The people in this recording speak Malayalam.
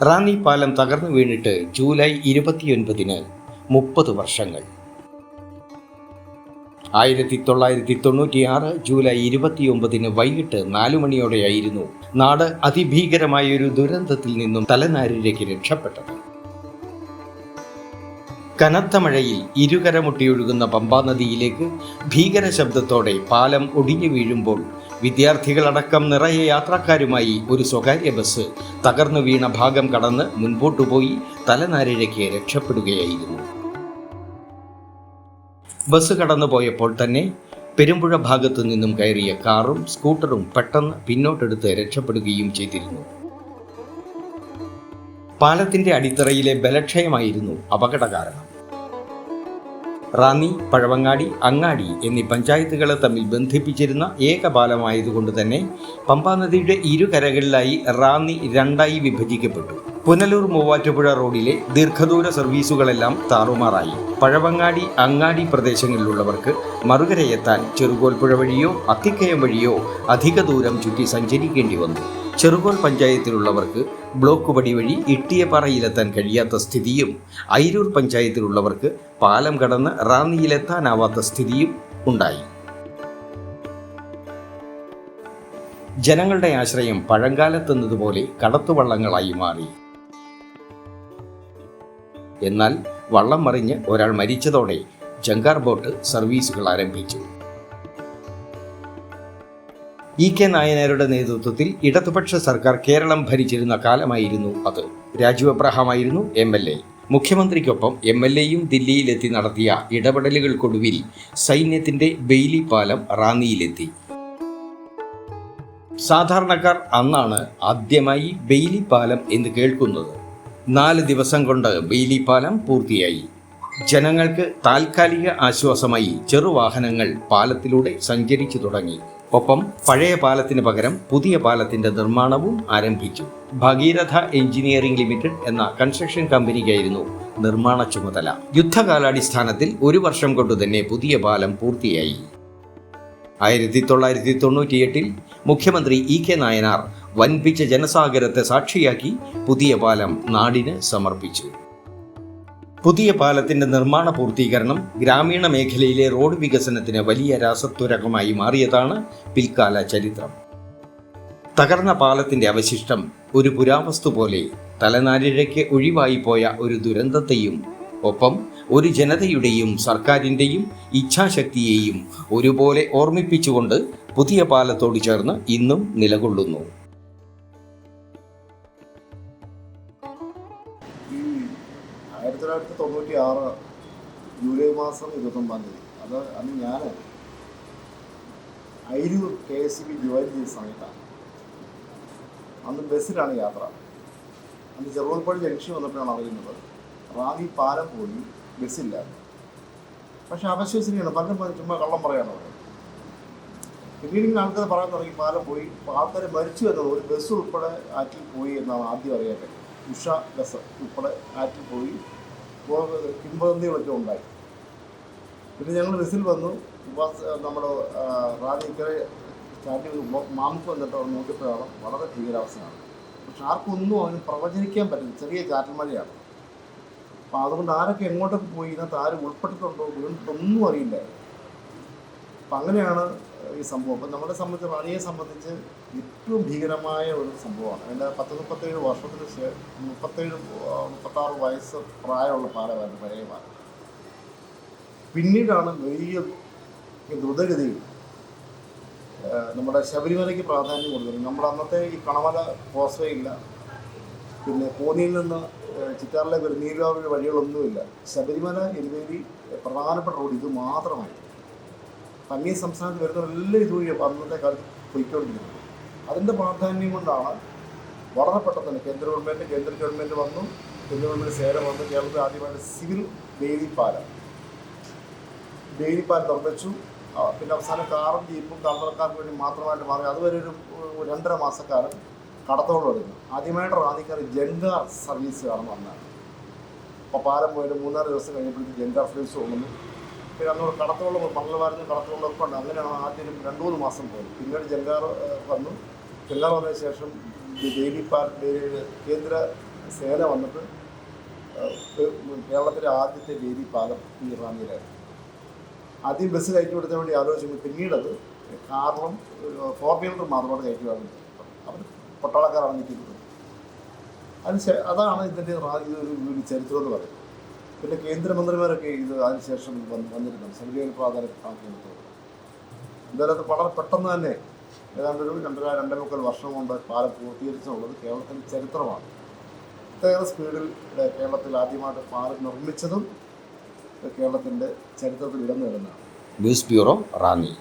റാന്നി പാലം തകർന്നു വീണിട്ട് ജൂലൈ 29-ന് 30 വർഷങ്ങൾ. 1996 ജൂലൈ 29-ന് വൈകിട്ട് 4 മണിയോടെയായിരുന്നു നാട് അതിഭീകരമായൊരു ദുരന്തത്തിൽ നിന്നും തലനാരിഴയ്ക്ക് രക്ഷപ്പെട്ടത്. കനത്ത മഴയിൽ ഇരുകരമുട്ടിയൊഴുകുന്ന പമ്പാ നദിയിലേക്ക് ഭീകര ശബ്ദത്തോടെ പാലം ഒടിഞ്ഞു വീഴുമ്പോൾ വിദ്യാർത്ഥികളടക്കം നിറയെ യാത്രക്കാരുമായി ഒരു സ്വകാര്യ ബസ് തകർന്നു വീണ ഭാഗം കടന്ന് മുൻപോട്ടുപോയി തലനാരിഴയ്ക്ക് രക്ഷപ്പെടുകയായിരുന്നു. ബസ് കടന്നു പോയപ്പോൾ തന്നെ പെരുമ്പുഴ ഭാഗത്തു നിന്നും കയറിയ കാറും സ്കൂട്ടറും പെട്ടെന്ന് പിന്നോട്ടെടുത്ത് രക്ഷപ്പെടുകയും ചെയ്തിരുന്നു. പാലത്തിന്റെ അടിത്തറയിലെ ബലക്ഷയമായിരുന്നു അപകട കാരണം. റാന്നി, പഴവങ്ങാടി, അങ്ങാടി എന്നീ പഞ്ചായത്തുകളെ തമ്മിൽ ബന്ധിപ്പിച്ചിരുന്ന ഏക പാലമായതുകൊണ്ട് തന്നെ പമ്പാ നദിയുടെ ഇരുകരകളിലായി റാന്നി രണ്ടായി വിഭജിക്കപ്പെട്ടു. പുനലൂർ മൂവാറ്റുപുഴ റോഡിലെ ദീർഘദൂര സർവീസുകളെല്ലാം താറുമാറായി. പഴവങ്ങാടി, അങ്ങാടി പ്രദേശങ്ങളിലുള്ളവർക്ക് മറുകരയെത്താൻ ചെറുകോൽപ്പുഴ വഴിയോ അത്തിക്കയം വഴിയോ അധിക ദൂരം ചുറ്റി സഞ്ചരിക്കേണ്ടി വന്നു. ചെറുകോൽ പഞ്ചായത്തിലുള്ളവർക്ക് ബ്ലോക്ക് പടി വഴി ഇട്ടിയപ്പാറയിലെത്താൻ കഴിയാത്ത സ്ഥിതിയും അയിരൂർ പഞ്ചായത്തിലുള്ളവർക്ക് പാലം കടന്ന് റാന്നിയിലെത്താനാവാത്ത സ്ഥിതിയും ഉണ്ടായി. ജനങ്ങളുടെ ആശ്രയം പഴങ്കാലത്തെന്നതുപോലെ കടത്തുവള്ളങ്ങളായി മാറി. എന്നാൽ വള്ളം മറിഞ്ഞ് ഒരാൾ മരിച്ചതോടെ ജങ്കാർ ബോട്ട് സർവീസുകൾ ആരംഭിച്ചു. ഇ.കെ. നായനാരുടെ നേതൃത്വത്തിൽ ഇടതുപക്ഷ സർക്കാർ കേരളം ഭരിച്ചിരുന്ന കാലമായിരുന്നു അത്. രാജു എബ്രഹാമായിരുന്നു MLA. മുഖ്യമന്ത്രിക്കൊപ്പം MLAയും ദില്ലിയിലെത്തി നടത്തിയ ഇടപെടലുകൾക്കൊടുവിൽ സൈന്യത്തിന്റെ ബെയിലി പാലം റാന്നിയിലെത്തി. സാധാരണക്കാർ അന്നാണ് ആദ്യമായി ബെയിലി പാലം എന്ന് കേൾക്കുന്നത്. 4 ദിവസം കൊണ്ട് ബെയിലി പാലം പൂർത്തിയായി. ജനങ്ങൾക്ക് താൽക്കാലിക ആശ്വാസമായി ചെറുവാഹനങ്ങൾ പാലത്തിലൂടെ സഞ്ചരിച്ചു തുടങ്ങി. ഒപ്പം പഴയ പാലത്തിന് പകരം പുതിയ പാലത്തിന്റെ നിർമ്മാണവും ആരംഭിച്ചു. ഭഗീരഥ എഞ്ചിനീയറിംഗ് ലിമിറ്റഡ് എന്ന കൺസ്ട്രക്ഷൻ കമ്പനിക്കായിരുന്നു നിർമ്മാണ ചുമതല. യുദ്ധകാലാടിസ്ഥാനത്തിൽ 1 വർഷം കൊണ്ടുതന്നെ പുതിയ പാലം പൂർത്തിയായി. 1998-ൽ മുഖ്യമന്ത്രി ഇ.കെ. നായനാർ വൻപിച്ച ജനസാഗരത്തെ സാക്ഷിയാക്കി പുതിയ പാലം നാടിന് സമർപ്പിച്ചു. പുതിയ പാലത്തിന്റെ നിർമ്മാണ പൂർത്തീകരണം ഗ്രാമീണ മേഖലയിലെ റോഡ് വികസനത്തിന് വലിയ രാസത്വരകമായി മാറിയതാണ് പിൽക്കാല ചരിത്രം. തകർന്ന പാലത്തിന്റെ അവശിഷ്ടം ഒരു പുരാവസ്തു പോലെ തലനാരിഴയ്ക്ക് ഒഴിവായി പോയ ഒരു ദുരന്തത്തെയും ഒപ്പം ഒരു ജനതയുടെയും സർക്കാരിൻ്റെയും ഇച്ഛാശക്തിയെയും ഒരുപോലെ ഓർമ്മിപ്പിച്ചുകൊണ്ട് പുതിയ പാലത്തോട് ചേർന്ന് ഇന്നും നിലകൊള്ളുന്നു. 1996 ജൂലൈ മാസം 29 അത് അന്ന് ഞാൻ അയിരൂർ KSB ജോയിൻ ചെയ്ത സമയത്താണ്. അന്ന് ബസ്സിലാണ് യാത്ര. അന്ന് ചെറുകോൽപ്പുഴ ജംഗ്ഷൻ വന്നപ്പോഴാണ് അറിയുന്നത് റാന്നി പാലം പോയി ബസ്സില്ല. പക്ഷെ അവശ്വസനീയമാണ്, പലരും ചുമ്മാ കള്ളം പറയാനോ. പിന്നീട് ആൾക്കാർ പറയാൻ തുടങ്ങി പാലം പോയി, ആൾക്കാർ മരിച്ചു എന്നത് ഒരു ബസ് ഉൾപ്പെടെ ആറ്റിൽ പോയി എന്നാണ് ആദ്യം അറിയാൻ പറ്റും. ഉഷ ബസ് ഉൾപ്പെടെ ആറ്റിൽ പോയി കിംവദന്തികളൊക്കെ ഉണ്ടായി. പിന്നെ ഞങ്ങൾ ബസ്സിൽ വന്നു. നമ്മുടെ റാന്നിക്കരെ സ്റ്റാൻഡിൽ മാമുക്ക് വന്നിട്ട് അവർ നോക്കിയപ്പോഴാണ് വളരെ ഭീകരാവസ്ഥയാണ്. പക്ഷെ ആർക്കൊന്നും അതിന് പ്രവചനിക്കാൻ പറ്റില്ല. ചെറിയ ചാറ്റൽ മഴയാണ്. അപ്പം അതുകൊണ്ട് ആരൊക്കെ എങ്ങോട്ടൊക്കെ പോയി ഇതിനകത്ത് ആരും ഉൾപ്പെട്ടിട്ടുണ്ടോ വീണിട്ടൊന്നും അറിയില്ല. അപ്പം അങ്ങനെയാണ് ഈ സംഭവം. അപ്പം നമ്മളെ സംബന്ധിച്ച് റാണിയെ സംബന്ധിച്ച് ഏറ്റവും ഭീകരമായ ഒരു സംഭവമാണ്. അതിൻ്റെ 37 വർഷത്തിന് ശേഷം 36 വയസ്സ് പ്രായമുള്ള പാലമായിരുന്നു പഴയ പാലം. പിന്നീടാണ് വലിയ ദ്രുതഗതിയിൽ നമ്മുടെ ശബരിമലയ്ക്ക് പ്രാധാന്യം കൊടുക്കുന്നത്. നമ്മുടെ അന്നത്തെ ഈ കണമല കോസ്വേ ഇല്ല, പിന്നെ കോന്നിയിൽ നിന്ന് ചിറ്റാറിലേക്ക് ഒരു നീരാവരി വഴികളൊന്നുമില്ല. ശബരിമല എരുവേലി പ്രധാനപ്പെട്ട റോഡ് ഇത് മാത്രമായി. അന്യ സംസ്ഥാനത്ത് വരുന്നവരെല്ലാം ഇതുവഴി അന്നത്തെ കാലത്ത് പൊയ്ക്കൊണ്ടിരുന്നത്. അതിൻ്റെ പ്രാധാന്യം കൊണ്ടാണ് വളരെ പെട്ടെന്ന് തന്നെ കേന്ദ്ര ഗവൺമെൻറ് വന്നു. കേന്ദ്ര ഗവൺമെൻറ് സേന വന്നു. കേരളത്തിൽ ആദ്യമായിട്ട് സിവിൽ ബെയിലി പാലം നിർമ്മിച്ചു. പിന്നെ അവസാനം കാറും ജീപ്പും കള്ളക്കാർക്ക് വേണ്ടി മാത്രമായിട്ട് മാറി. അതുവരെ ഒരു 2.5 മാസക്കാലം കടത്തോളം എടുക്കുന്നു. ആദ്യമായിട്ട് റാന്നിക്കാർ ജങ്കാർ സർവീസ് കാണുന്ന ഒന്നാണ്. അപ്പോൾ പാലം പോയിട്ട് 3-4 ദിവസം കഴിഞ്ഞപ്പോഴത്തേക്ക് ജങ്കാർ സർവീസ് കൊണ്ടുവന്നു. പിന്നെ അന്ന് കടത്തോളം മംഗളവാരം കടത്തോളമൊക്കെ ഉണ്ട്. അങ്ങനെയാണ് ആദ്യം 2-3 മാസം പോയത്. പിന്നീട് ജങ്കാർ വന്നു. ജങ്കാർ വന്നതിന് ശേഷം കേന്ദ്ര സേന വന്നിട്ട് കേരളത്തിലെ ആദ്യത്തെ വേദി പാലം ഈ റാന്നിയിലായിരുന്നു. ആദ്യം ബസ് കയറ്റി കൊടുക്കാൻ വേണ്ടി ആലോചിച്ചു. പിന്നീടത് കാറിലും 4 വീലർ മാത്രമാണ് കയറ്റി വാങ്ങുന്നത്. അവർ പട്ടാളക്കാരാണ് നിൽക്കുന്നത്. അതാണ് ഇതിൻ്റെ ഇതൊരു ചരിത്രം എന്ന് പറയുന്നത്. പിന്നെ കേന്ദ്രമന്ത്രിമാരൊക്കെ ഇത് അതിനുശേഷം വന്നിരുന്നുണ്ട്. സംഘടന പ്രാധാന്യം കണക്കെടുത്തത്. എന്തായാലും അത് വളരെ പെട്ടെന്ന് തന്നെ ഏതാണ്ട് ഒരു 2.5 വർഷം കൊണ്ട് പാലം പൂർത്തീകരിച്ചുള്ളത് കേരളത്തിൻ്റെ ചരിത്രമാണ്. ഇത്രയേറെ സ്പീഡിൽ കേരളത്തിൽ ആദ്യമായിട്ട് പാലം നിർമ്മിച്ചതും കേരളത്തിൻ്റെ ചരിത്രത്തിൽ ഇടം നേടുന്നതാണ്. News bureau Ranni.